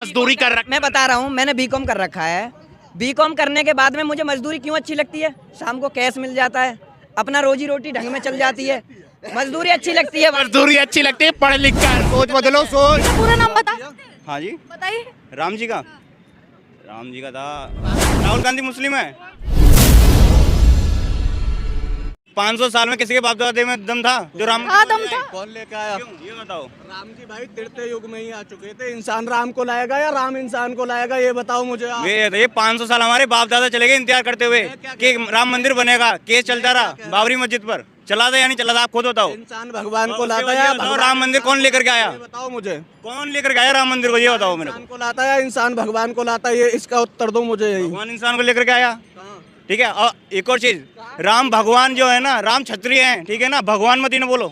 मजदूरी कर रखा मैं बता रहा हूँ, मैंने बीकॉम कर रखा है। बीकॉम करने के बाद में मुझे मजदूरी क्यों अच्छी लगती है? शाम को कैश मिल जाता है, अपना रोजी रोटी ढंग में चल जाती है, मजदूरी अच्छी लगती है। मजदूरी अच्छी लगती है, पढ़ लिख कर सोच बदलो सोच। पूरा नाम बता हाँ जी, बताइए। राम जी का था। राहुल गांधी मुस्लिम है। 500 साल में किसी के बाप दादे में दम था जो राम दम था। कौन लेके आया? ये बताओ। राम जी भाई तिरते युग में ही आ चुके थे। इंसान राम को लाएगा या राम इंसान को लाएगा, ये बताओ मुझे आप। ये 500 साल हमारे बाप दादा चले गए इंतजार करते हुए कि राम मंदिर बनेगा। केस चलता रहा बाबरी मस्जिद पर, चला था या नहीं चला था? आप खुद बताओ। इंसान भगवान को लाता है या राम मंदिर कौन लेकर के आया? ये बताओ मुझे, कौन लेकर के आया राम मंदिर को? ये बताओ मेरे इंसान को लाता है या इंसान भगवान को लाता है? ये इसका उत्तर दो मुझे। यही भगवान इंसान को लेकर के आया, ठीक है। और एक और चीज, राम भगवान जो है ना, राम क्षत्रिय हैं, ठीक है ना। भगवान मत ही ना बोलो,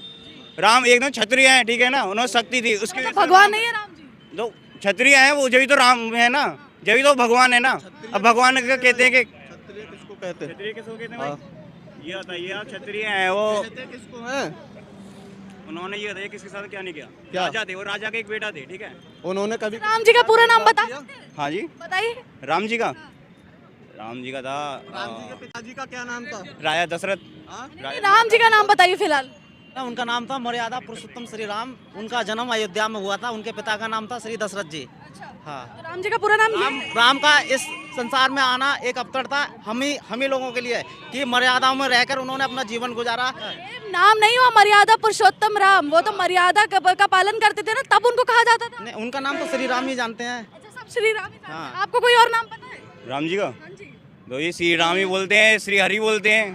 राम एकदम क्षत्रिय हैं, ठीक है ना। उन्होंने शक्ति थी उसकी। भगवान नहीं है राम जी, जो क्षत्रिय हैं वो जब तो राम है ना, जब तो भगवान है ना। अब भगवान का कहते हैं कि किसको कहते हैं? क्षत्रिय किसको कहते हैं भाई? ये बताइए, आप क्षत्रिय हैं वो किसको है? उन्होंने ये बताइए किसके साथ क्या नहीं किया? क्या? राजा थे वो, राजा के एक बेटा थे, ठीक है। उन्होंने कभी राम जी का पूरा नाम बता हाँ जी, बताइए। राम जी का था। राम जी के पिताजी का क्या नाम था? राजा दशरथ। राम जी का नाम बताइए फिलहाल। उनका नाम था मर्यादा पुरुषोत्तम श्री राम। उनका जन्म अयोध्या में हुआ था। उनके पिता का नाम था श्री दशरथ जी। हाँ, राम जी का पूरा नाम राम का इस संसार में आना एक अवसर था हम ही लोगों के लिए कि मर्यादाओं में रहकर उन्होंने अपना जीवन गुजारा। नाम नहीं हुआ मर्यादा पुरुषोत्तम राम, वो तो मर्यादा का पालन करते थे ना, तब उनको कहा जाता था। नहीं, उनका नाम तो श्री राम ही जानते हैं। अच्छा, सब श्री राम ही जानते हैं। हाँ। आपको कोई और नाम पता है? राम जी का तो ये श्री राम ही बोलते हैं, श्री हरि बोलते हैं,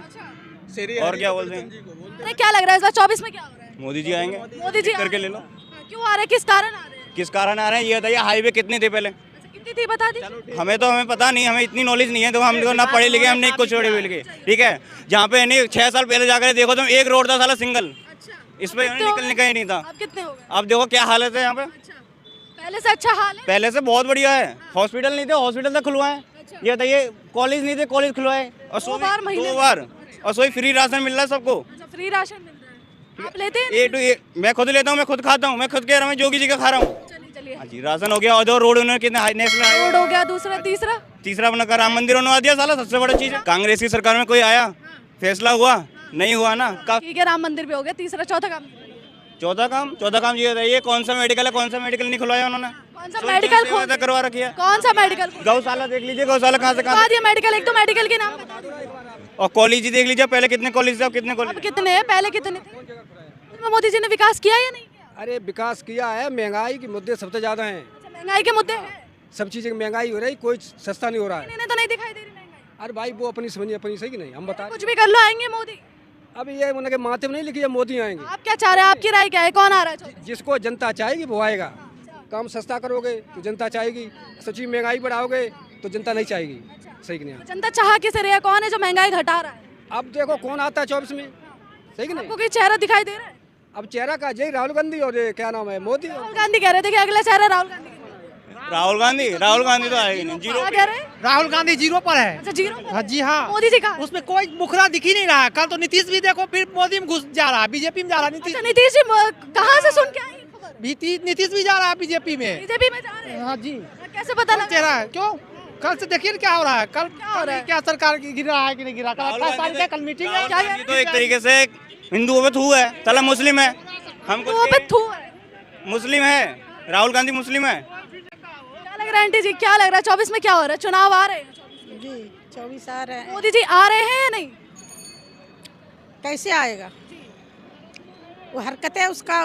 और क्या बोलते हैं? अरे क्या लग रहा है इस बार 24 में क्या हो रहा है? मोदी जी आएंगे, मोदी जी करके ले लो। क्यों आ रहे हैं, किस कारण आ रहे हैं? किस कारण आ रहे हैं ये बताइए। हाईवे कितने थे पहले? कितनी थी बता दी। हमें पता नहीं, हमें इतनी नॉलेज नहीं है, तो हम ना पढ़े लिखे, हमने कुछ पढ़े लिखे, ठीक है। जहाँ पे नहीं 6 साल पहले जाकर देखो तुम, एक रोड था साला सिंगल, इस पे निकलने का ही नहीं था। अब कितने हो गए? अब देखो क्या हालत है यहाँ पे। पहले से अच्छा हाल है? पहले से बहुत बढ़िया है। हॉस्पिटल नहीं थे, हॉस्पिटल तक खुलवाए। ये बताइए, कॉलेज नहीं थे, कॉलेज खुलवाए। और 2 बार महीने 2 बार, और सोई फ्री राशन मिल रहा है सबको। अच्छा, फ्री राशन मिल रहा है, आप लेते हैं? ए टू ए मैं खुद लेता हूँ, मैं खुद खाता हूँ, मैं खुद कह रहा हूँ, जोगी जी का खा रहा हूँ। चलिए हाँ जी, राशन हो गया। और जो रोड उन्होंने कितने नेशनल रोड हो गया, दूसरा तीसरा अपना का राम मंदिर बनवा दिया साला, सबसे बड़ा चीज है। कांग्रेस की सरकार में कोई आया, फैसला हुआ नहीं हुआ ना। ठीक है, राम मंदिर भी हो गया, तीसरा चौथा काम चौथा काम ये बताइए, कौन सा मेडिकल है, कौन सा मेडिकल नहीं खुलवाया उन्होंने? कौन सा मेडिकल करवा रखी है? कौन सा मेडिकल? गौशाला देख लीजिए, गौशाला कहाँ से बता दिया मेडिकल, एक तो मेडिकल के नाम बता दिए। और कॉलेज देख लीजिए, पहले कितने कॉलेज थे, अब कितने अब कॉलेज? कितने हैं, पहले कितने थे? मोदी जी ने विकास किया या नहीं किया? अरे विकास किया है, महंगाई के मुद्दे सबसे ज्यादा हैं। अच्छा, महंगाई के मुद्दे हैं, सब चीजें की महंगाई हो रही, कोई सस्ता नहीं हो रहा है। इन्हें तो नहीं दिखाई दे रही महंगाई। अरे भाई वो अपनी समझिए, अपनी सही कि नहीं, हम बता कुछ भी कर लो, आएंगे मोदी। अब ये उनके माथे में नहीं लिखी है मोदी आएंगे। आप क्या चाह रहे हैं, आपकी राय क्या है, कौन आ रहा है? जिसको जनता चाहेगी वो आएगा। काम सस्ता करोगे तो जनता चाहेगी, सच्ची महंगाई बढ़ाओगे तो जनता नहीं चाहेगी। सही कि नहीं? जनता चाह किसे रही है, कौन है जो महंगाई घटा रहा है? अब देखो कौन आता है 24 में, सही कि नहीं? आपको कोई चेहरा दिखाई दे रहा है? अब चेहरा का जय राहुल गांधी और ये क्या नाम है मोदी। राहुल गांधी कह रहे थे कि अगला चेहरा राहुल गांधी। राहुल गांधी तो आएगी नहीं, जीरो। क्या कह रहे हैं? राहुल गांधी 0 पर है। अच्छा, 0 पर? हाँ जी हाँ, मोदी जी का उसमें कोई मुखरा दिख ही नहीं रहा। कल तो नीतीश भी देखो, फिर मोदी में घुस जा रहा, बीजेपी में जा रहा। अच्छा, नीतीश जी कहाँ से सुन के आई खबर? नीतीश भी जा रहा है बीजेपी में। बीजेपी में जा रहे हैं? हाँ जी, कैसे पता लगा? चेहरा है क्यों? कल से देखिए क्या हो रहा है। कल हो रहा है? क्या सरकार गिर रहा है कि नहीं गिरा? कल 28 तारीख है, कल मीटिंग है। राहुल गांधी तो एक तरीके से हिंदुओं पे थू है, साला मुस्लिम है। हम तो वो पे थू है। मुस्लिम है, राहुल गांधी मुस्लिम है। क्या लग रहा है आंटी जी, क्या लग रहा है 24 में क्या हो रहा है? चुनाव आ रहे हैं जी, 24 आ रहे हैं। मोदी जी आ रहे हैं या नहीं? कैसे आएगा? वो हरकतें उसका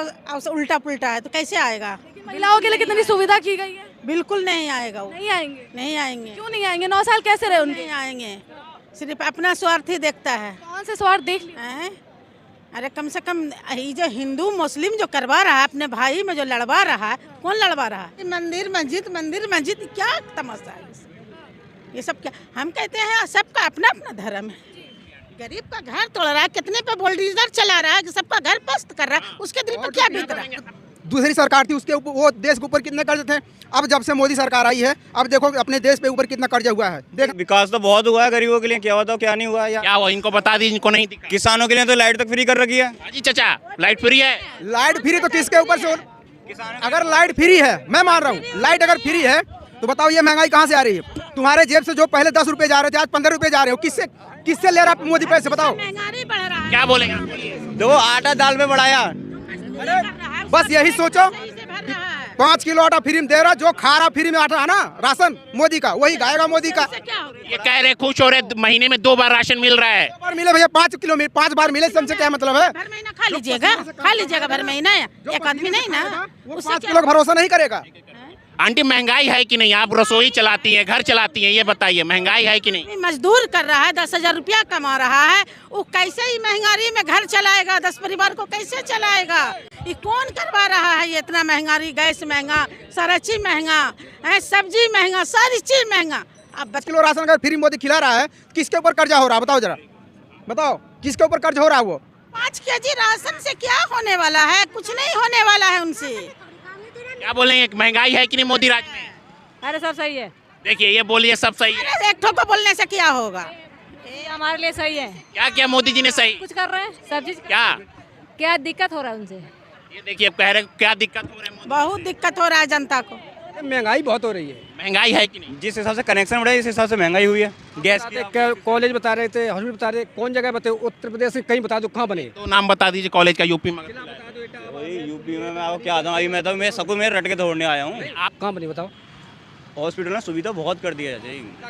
उल्टा पुल्टा है तो कैसे आएगा? महिलाओं के लिए कितनी सुविधा की गई है। बिल्कुल नहीं आएगा वो, नहीं आएंगे? नहीं आएंगे, क्यों नहीं आएंगे? 9 साल कैसे रहे उनके? नहीं आएंगे। सिर्फ अपना स्वार्थ ही देखता है। कौन से स्वार्थ देख लिया? हैं? अरे कम से कम ये जो हिंदू मुस्लिम जो करवा रहा है, अपने भाई में जो लड़वा रहा है, कौन लड़वा रहा है? मंदिर मस्जिद क्या तमाशा है ये सब? क्या हम कहते हैं, सबका अपना अपना धर्म है। गरीब का घर तोड़ रहा है, कितने पे बुलडोजर चला रहा है कि सबका घर पस्त कर रहा है, उसके दिल पर क्या बीत रहा है? दूसरी सरकार थी उसके ऊपर, वो देश के ऊपर कितने कर्ज थे। अब जब से मोदी सरकार आई है, अब देखो अपने देश पे ऊपर कितना कर्जा हुआ है। देख, विकास तो बहुत हुआ है गरीबों के लिए, क्या बताओ क्या नहीं हुआ है। क्या हुआ इनको बता दी, इनको नहीं दिखा। किसानों के लिए तो लाइट तक फ्री कर रखी है। जी चाचा, लाइट फ्री है। लाइट फ्री तो किसके ऊपर से अगर लाइट फ्री है, मैं मान रहा हूँ, लाइट अगर फ्री है तो बताओ ये महंगाई कहाँ से आ रही है? तुम्हारे जेब से जो पहले 10 रुपए जा रहे थे आज 15 रुपए जा रहे हो, किससे ले रहा है मोदी पैसे? बताओ महंगाई बढ़ रहा है। क्या बोलेंगे? देखो आटा दाल में बढ़ाया, बस यही सोचो, 5 किलो आटा फ्री में दे रहा, जो खा रहा फ्री में आटा है ना राशन मोदी का, वही खाएगा मोदी का। ये कह रहे खुश हो रहे, महीने में 2 बार राशन मिल रहा है। बार मिले भैया, 5 किलो में 5 बार मिले, समझे क्या मतलब है? भर महीना खा लीजिएगा भर महीना, एक आदमी नहीं ना, वो 5 किलो का भरोसा नहीं करेगा। आंटी महंगाई है कि नहीं? आप रसोई चलाती हैं, घर चलाती हैं, ये बताइए महंगाई है कि नहीं? मजदूर कर रहा है, 10,000 रुपया कमा रहा है, वो कैसे ही महंगाई में घर चलाएगा? 10 परिवार को कैसे चलाएगा? ये कौन करवा रहा है? ये इतना महंगाई, गैस महंगा, सारा चीज महंगा है, सब्जी महंगा, सारी चीज महंगा। अब 10 किलो राशन अगर फ्री मोदी खिला रहा है, किसके ऊपर कर्जा हो रहा है? बताओ जरा, बताओ किसके ऊपर कर्ज हो रहा है? वो 5 केजी राशन से क्या होने वाला है? कुछ नहीं होने वाला है उनसे। क्या बोलेंगे, महंगाई है कि नहीं मोदी राज में? अरे सब सही है। देखिए ये बोलिए सब सही है। अरे एक ठो को बोलने से क्या होगा? ये हमारे लिए सही है। क्या क्या मोदी जी ने सही कुछ कर रहे हैं, सब चीज क्या दिक्कत हो रहा है उनसे? ये देखिए कह रहे क्या दिक्कत हो रहा है? बहुत दिक्कत हो रहा है जनता को। महंगाई बहुत हो रही है। महंगाई है कि नहीं? जिस हिसाब से कनेक्शन बढ़ा है, इस हिसाब से महंगाई हुई है। गैस कॉलेज बता रहे थे, हॉस्पिटल बता रहे, कौन जगह बताए? उत्तर प्रदेश से कहीं बता दो कहाँ बने? तो नाम बता दीजिए कॉलेज का यूपी में। वही यूपी में मैं आपको क्या आता हूँ, अभी मैं तो मैं सबको मैं रट के दौड़ने आया हूँ। आप कहाँ बने बताओ? हॉस्पिटल में सुविधा बहुत कर दिया है।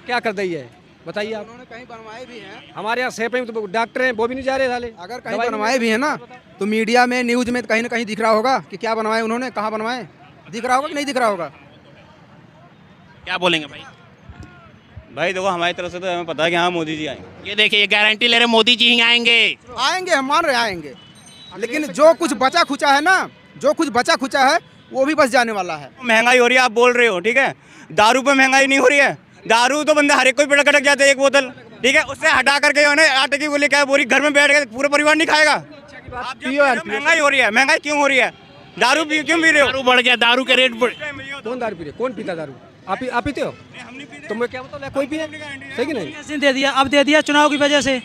क्या कर दी है बताइए आप? उन्होंने कहीं बनवाए भी हैं, हमारे यहाँ सेफ में तो डॉक्टर हैं, वो भी नहीं जा रहे साले। अगर कहीं बनवाए भी है ना तो मीडिया में, न्यूज में कहीं ना कहीं दिख रहा होगा कि क्या बनवाए उन्होंने, कहाँ बनवाए, दिख रहा होगा कि नहीं दिख रहा होगा? क्या बोलेंगे भाई? भाई देखो हमारी तरफ से तो हमें पता है कि हाँ मोदी जी आएंगे। ये देखिए ये गारंटी ले रहे मोदी जी ही आएंगे। आएंगे, हम मान रहे आएंगे, लेकिन जो कुछ बचा खुचा है ना, जो कुछ बचा खुचा है वो भी बच जाने वाला है। महंगाई हो रही है, आप बोल रहे हो, ठीक है। दारू पे महंगाई नहीं हो रही है। दारू तो बंदे हर एक कोई पटक जाते हैं एक बोतल, ठीक है। उससे हटा करके जो है ना आटे की गोली क्या बोरी घर में बैठ के पूरा परिवार नहीं खाएगा। महंगाई हो रही है, महंगाई क्यों हो रही है? दारू क्यों पी रहे हो? दारू बढ़ गया, दारू के रेट बढ़। कौन दारू पी रहे? कौन पीता दारू? आप पीते हो? तो मैं क्या बताऊँ, कोई पिए सही कि नहीं? दे दिया, अब दे दिया चुनाव की वजह से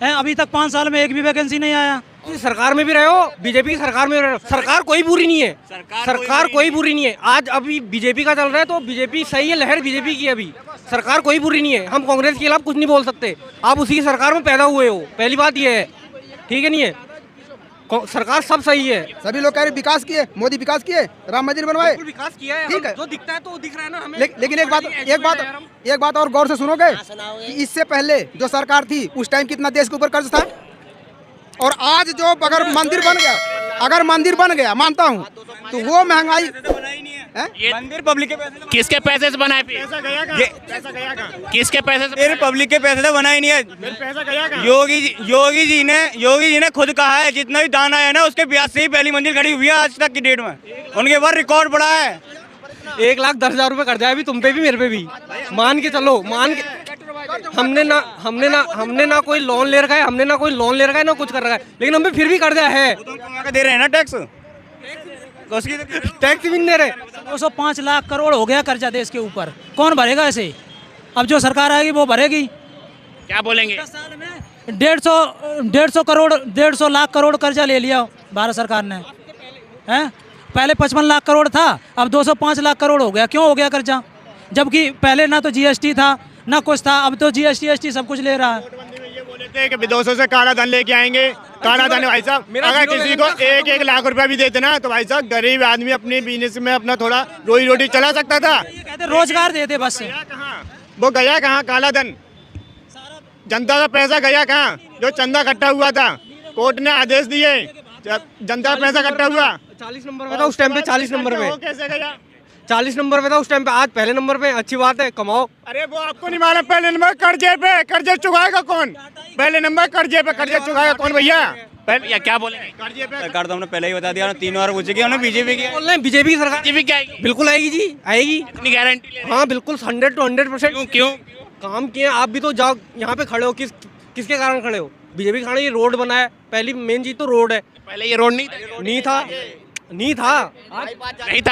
है। अभी तक 5 साल में एक भी वैकेंसी नहीं आया। सरकार में भी रहे हो, बीजेपी की सरकार में रहे हो, सरकार कोई बुरी नहीं है, सरकार कोई बुरी नहीं है। आज अभी बीजेपी का चल रहा है तो बीजेपी सही है, लहर बीजेपी की। अभी सरकार कोई बुरी नहीं है, हम कांग्रेस के खिलाफ कुछ नहीं बोल सकते। आप उसी की सरकार में पैदा हुए हो, पहली बात ये है, ठीक है नहीं है? सरकार सब सही है। सभी लोग कह रहे विकास किए, मोदी विकास किए, राम मंदिर बनवाए, विकास किया है, ठीक है। जो दिखता है तो दिख रहा है ना हमें। लेकिन एक बात और गौर से सुनोगे कि इससे पहले जो सरकार थी उस टाइम कितना देश के ऊपर कर्ज था, और आज जो अगर मंदिर बन गया मानता हूँ, तो वो महंगाई ये मंदिर पब्लिक के पैसे, किसके पैसे से बनाए? किसके पैसे से? मेरे पब्लिक के पैसे तो बनाए नहीं है। पैसा गया कहाँ? योगी जी ने खुद कहा है जितना भी दान आया ना उसके ब्याज से ही पहली मंजिल खड़ी हुई है आज तक की डेट में। उनके बाद रिकॉर्ड बढ़ा है। 1,10,000 रुपए कर जाए भी, तुम पे भी मेरे पे भी, मान के चलो, हमने ना कोई लोन ले रखा है, ना कुछ कर रखा है, लेकिन हम पे फिर भी कर्जा है। दे रहे हैं ना टैक्स, टैक्स भी नहीं दे रहे। 205 लाख करोड़ हो गया कर्जा देश के ऊपर, कौन भरेगा ऐसे? अब जो सरकार आएगी वो भरेगी। क्या बोलेंगे? 150 लाख करोड़ कर्जा ले लिया भारत सरकार ने, हैं? पहले 55 लाख करोड़ था, अब 205 लाख करोड़ हो गया। क्यों हो गया कर्जा? जबकि पहले ना तो जीएसटी था ना कुछ था, अब तो जीएसटी सब कुछ ले रहा है। ये बोले थे कि विदेशों से काला धन लेके आएंगे। काला धन भाई साहब, अगर किसी को 1-1 लाख रुपया भी देते ना तो भाई साहब गरीब आदमी अपने बिजनेस में अपना थोड़ा रोजी रोटी चला सकता था। कहते रोजगार देते बस। वो गया कहाँ काला धन? जनता का पैसा गया कहाँ? जो चंदा इकट्ठा हुआ था, कोर्ट ने आदेश दिए, जनता का पैसा इकट्ठा हुआ। 40 नंबर पे था उस टाइम पे, 40 नंबर पे, वो कैसे गया? 40 नंबर पे था उस टाइम पे, आज पहले नंबर पे। अच्छी बात है, कमाओ। अरे वो आपको नहीं मालूम, पहले नंबर कर्जे चुकाएगा कौन? पहले नंबर कर्जे चुकाएगा कौन भैया? पहले क्या बोलेंगे? कर्जे पे सरकार तो हमने पहले ही बता दिया, 3 बार पूछ गया, बीजेपी की बोल रहे हैं बीजेपी की सरकार। बीजेपी क्या आएगी? बिल्कुल आएगी जी, आएगी। इतनी गारंटी? हाँ बिल्कुल, 100 to 100%। क्यों? काम किए आप भी तो, जाओ यहाँ पे खड़े हो, किसके कारण खड़े हो? बीजेपी खड़े, ये रोड बना है, पहली मेन चीज तो रोड है। पहले ये रोड नहीं था नहीं था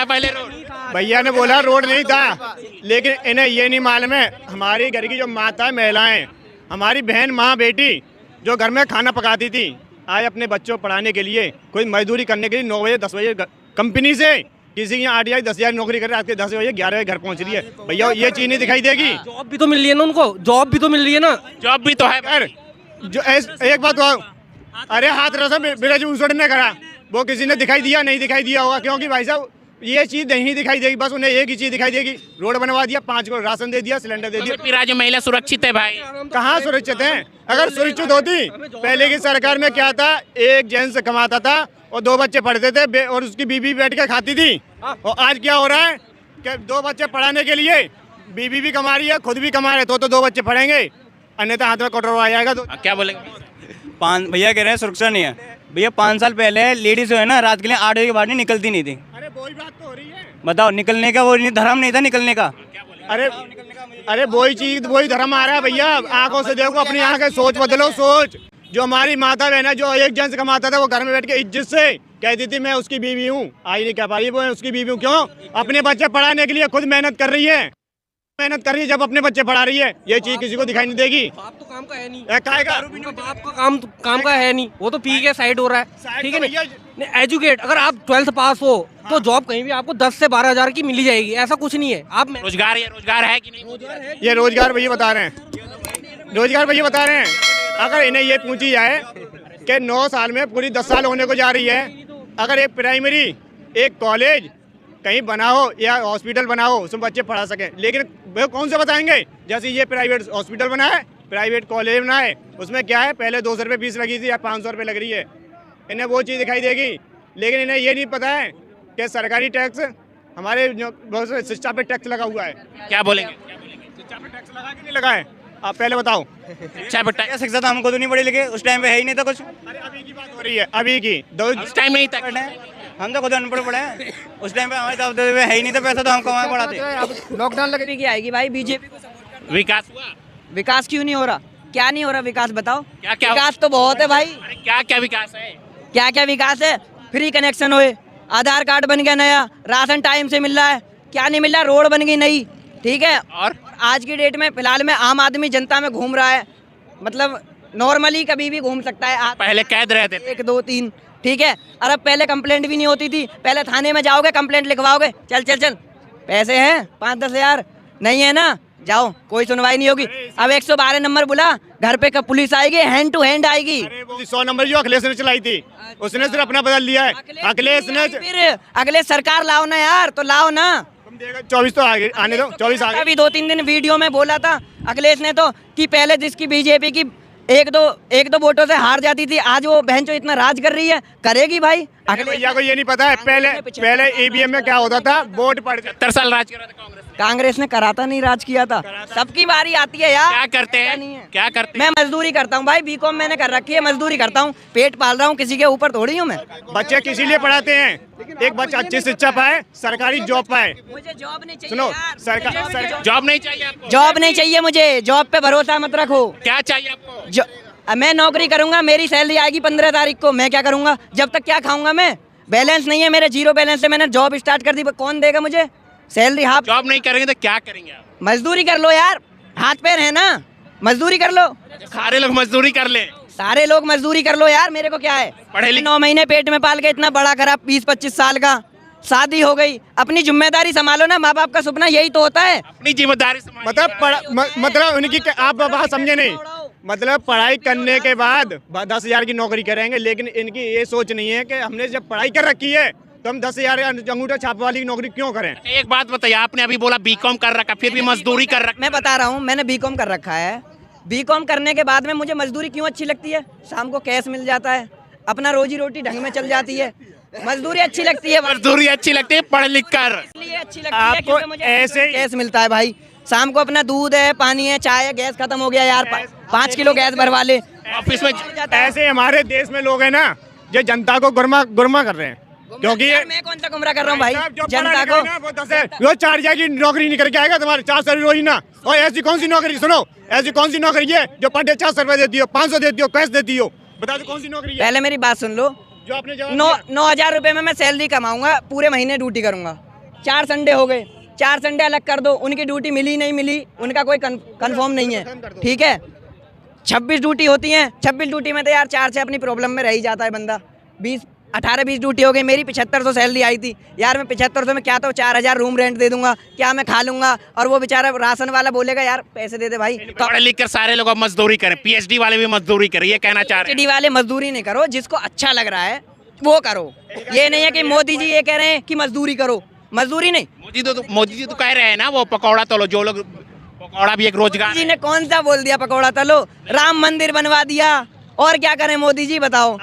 पहले रोड। भैया ने बोला रोड नहीं था, लेकिन इन्हें ये नहीं मालूम है हमारी घर की जो माता महिलाएं, हमारी बहन माँ बेटी जो घर में खाना पकाती थी, आज अपने बच्चों को पढ़ाने के लिए, कोई मजदूरी करने के लिए 9 बजे 10 बजे कंपनी से किसी की 8 या 10,000 नौकरी कर रहे हैं, आज के 10 बजे 11 बजे घर पहुंच रही है। भैया ये चीज नहीं दिखाई देगी। जॉब भी तो मिल रही है ना उनको, जॉब भी तो मिल रही है ना। जॉब भी तो है। यार जो एक बात हुआ, अरे हाथ रसा ब्रज भूषण ने करा, वो किसी ने दिखाई दिया नहीं दिखाई दिया होगा, क्योंकि भाई साहब ये चीज नहीं दिखाई देगी। बस उन्हें एक ही चीज दिखाई देगी, रोड बनवा दिया, 5 को राशन दे दिया, सिलेंडर दे दिया। राज्य महिला सुरक्षित है भाई, कहाँ सुरक्षित है? अगर सुरक्षित होती, पहले की सरकार में क्या था, एक जेंट्स कमाता था और 2 बच्चे पढ़ते थे और उसकी बीबी बैठ के खाती थी। और आज क्या हो रहा है कि 2 बच्चे पढ़ाने के लिए बीबी भी कमा रही है, खुद भी कमा रहे, तो 2 बच्चे पढ़ेंगे, अन्यथा हाथ में कटोरा आ जाएगा। तो क्या बोलेंगे? भैया कह रहे हैं सुरक्षा नहीं है। भैया 5 साल पहले लेडीज जो है ना, रात के लिए 8 बजे के बाद नहीं निकलती नहीं थी। अरे वही बात तो हो रही है। बताओ, निकलने का वो धर्म नहीं था निकलने का। अरे वही चीज वही धर्म आ रहा है भैया। आंखों से देखो, अपनी आंखें, सोच बदलो, सोच। जो हमारी माता बहन है, जो एक जेंट्स कमाता था, वो घर में बैठ के इज्जत से कहती थी मैं उसकी बीवी हूँ, आज नहीं कह पा रही वो उसकी बीवी हूँ। क्यों? अपने बच्चे पढ़ाने के लिए खुद मेहनत कर रही है, जब अपने बच्चे पढ़ा रही है। ये चीज किसी को दिखाई नहीं देगी। बाप तो काम का है नहीं, बाप का काम का है नहीं, वो तो पी के साइड हो रहा है। ठीक है ना, एजुकेट अगर आप 12th पास हो तो जॉब कहीं भी आपको 10 से 12 हज़ार की मिली जाएगी, ऐसा कुछ नहीं है। आप रोजगार है कि नहीं? ये रोजगार भैया बता रहे हैं, रोजगार भैया बता रहे हैं। अगर इन्हें ये पूछी जाए कि 9 साल में पूरी 10 साल होने को जा रही है, अगर एक प्राइमरी, एक कॉलेज कहीं बनाओ या हॉस्पिटल बनाओ, उसमें बच्चे पढ़ा सकें, लेकिन वो कौन से बताएंगे? जैसे ये प्राइवेट हॉस्पिटल बना है, प्राइवेट कॉलेज बना है, उसमें क्या है, पहले 200 रुपये फीस लगी थी, या 500 रुपये लग रही है। इन्हें वो चीज़ दिखाई देगी, लेकिन इन्हें ये नहीं पता है कि सरकारी टैक्स, हमारे शिक्षा पे टैक्स लगा हुआ है। क्या बोलेंगे? शिक्षा पे टैक्स लगा कि नहीं लगा है? आप पहले बताओ। शिक्षा तो हमको तो नहीं पढ़ी लिखे, उस टाइम पे है ही नहीं था कुछ। अरे अभी की बात हो रही है, अभी की, उस टाइम नहीं था। हम तो खुद अनपढ़ पड़े हैं, उस टाइम पे हमारे तरफ है ही नहीं था पैसा, तो हम कहाँ पढ़ाते। लॉकडाउन लगे की आएगी भाई, बीजेपी को सपोर्ट। विकास हुआ? विकास क्यों नहीं हो रहा? क्या नहीं हो रहा विकास? बताओ। क्या विकास तो बहुत है भाई। क्या विकास है? क्या विकास है? फ्री कनेक्शन हुए, आधार कार्ड बन गया नया, राशन टाइम से मिल रहा है, क्या नहीं मिल रहा? रोड बन गई नई, ठीक है। और आज की डेट में फिलहाल में आम आदमी जनता में घूम रहा है, मतलब नॉर्मली कभी भी घूम सकता है। पहले कैद रहते थे 1 2 3, ठीक है। और अब पहले कंप्लेंट भी नहीं होती थी, पहले थाने में जाओगे, कंप्लेंट लिखवाओगे, चल पैसे हैं 5-10 हज़ार, नहीं है ना, जाओ, कोई सुनवाई नहीं होगी। अब 112 नंबर बुला, घर पे कब पुलिस आएगी, हैंड टू हैंड आएगी। 100 नंबर जो अखिलेश ने चलाई थी, उसने सिर्फ अपना बदल लिया है। अखिलेश ने फिर अगले सरकार लाओ ना यार, तो लाओ ना। 24 तो आगे आने दो, 24 आगे। अभी 2-3 दिन वीडियो में बोला था अखिलेश ने तो कि पहले जिसकी बीजेपी की एक दो वोटों से हार जाती थी, आज वो बहन जो इतना राज कर रही है, करेगी भाई। भैया को ये नहीं पता है, पहले ईवीएम में क्या होता था, वोट पड़ 70 साल राज कर रहा था कांग्रेस ने कराता नहीं, राज किया था। सबकी बारी आती है यार। क्या करते हैं? क्या करते हैं? मैं मजदूरी करता हूँ भाई, बीकॉम मैंने कर रखी है, मजदूरी करता हूँ, पेट पाल रहा हूँ, किसी के ऊपर थोड़ी हूँ मैं। बच्चे किसी लिए पढ़ाते हैं, एक बच्चा अच्छी शिक्षा पाए, सरकारी जॉब पाए। मुझे जॉब नहीं चाहिए। सुनो, सरकार जॉब नहीं चाहिए आपको? जॉब नहीं चाहिए मुझे, जॉब पे भरोसा मत रखो। क्या चाहिए आपको? मैं नौकरी करूंगा, मेरी सैलरी आएगी 15 तारीख को, मैं क्या करूंगा? जब तक क्या खाऊंगा मैं? बैलेंस नहीं है मेरे, 0 बैलेंस से मैंने जॉब स्टार्ट कर दी, कौन देगा मुझे सैलरी? हाफ जॉब नहीं करेंगे तो क्या करेंगे आप? मजदूरी कर लो यार, हाथ पैर है ना, मजदूरी कर लो। सारे लोग मजदूरी कर ले, सारे लोग मजदूरी कर लो यार, मेरे को क्या है? पढ़े लिखे 9 महीने पेट में पाल के इतना बड़ा करा, 20-25 साल का, शादी हो गई, अपनी जिम्मेदारी संभालो ना। माँ बाप का सपना यही तो होता है, अपनी जिम्मेदारी। मतलब उनकी आप बात समझे नहीं, मतलब पढ़ाई करने के बाद 10,000 की नौकरी करेंगे, लेकिन इनकी ये सोच नहीं है कि हमने जब पढ़ाई कर रखी है तो हम 10,000 अंगूठा छाप वाली की नौकरी क्यों करें? एक बात बताइए, आपने अभी बोला बीकॉम कर रखा, फिर भी मजदूरी कर रखा। मैं बता रहा हूँ, मैंने बीकॉम कर रखा है, बीकॉम करने के बाद में मुझे मजदूरी क्यों अच्छी लगती है? शाम को कैश मिल जाता है, अपना रोजी रोटी ढंग में चल जाती है, मजदूरी अच्छी लगती है। मजदूरी अच्छी लगती है पढ़ लिख कर, इसलिए अच्छी लगती है क्योंकि मुझे ऐसे कैश मिलता है भाई। शाम को अपना दूध है, पानी है, चाय है, गैस खत्म हो गया यार, 5 किलो गैस भरवा ले। ऑफिस में ऐसे हमारे देश में लोग हैं ना, जो जनता को गुरमा कर रहे हैं, क्योंकि मैं कौन सा गुमराह कर रहा हूँ भाई? जनता को वो 4,000 की नौकरी नहीं करके आएगा तुम्हारे 400 रोज ना। और ऐसी कौन सी नौकरी, सुनो, ऐसी कौन सी नौकरी है जो पर डे 400 रुपए देती हो, 500 देती हो, कैश देती हो? बता दो कौन सी नौकरी है? पहले मेरी बात सुन लो, जो आपने 9,000 रुपए में मैं सैलरी कमाऊंगा, पूरे महीने ड्यूटी करूंगा, 4 संडे हो गए, 4 संडे अलग कर दो, उनकी ड्यूटी मिली नहीं मिली, उनका कोई कंफर्म नहीं है, ठीक है। 26 ड्यूटी होती हैं, 26 ड्यूटी में तो यार 4 से अपनी प्रॉब्लम में रह ही जाता है बंदा, 18-20 ड्यूटी हो गई, मेरी 7500 सैलरी आई थी यार। मैं 7500 में क्या तो 4000 रूम रेंट दे दूंगा, क्या मैं खा लूंगा? और वो बेचारा राशन वाला बोलेगा यार पैसे दे दे भाई। पढ़ लिख कर सारे लोग अब मजदूरी करें, PhD वाले भी मजदूरी करें, ये कहना चाह रहे हैं। PhD वाले मजदूरी नहीं करो, जिसको अच्छा लग रहा है वो करो। ये नहीं है कि मोदी जी ये कह रहे हैं कि मजदूरी करो, मजदूरी नहीं। मोदी जी तो कह रहे हैं ना वो पकौड़ा तलो, जो लोग पकौड़ा भी एक रोजगार जी ने कौन सा बोल दिया पकौड़ा तलो? राम मंदिर बनवा दिया, और क्या करें मोदी जी बताओ।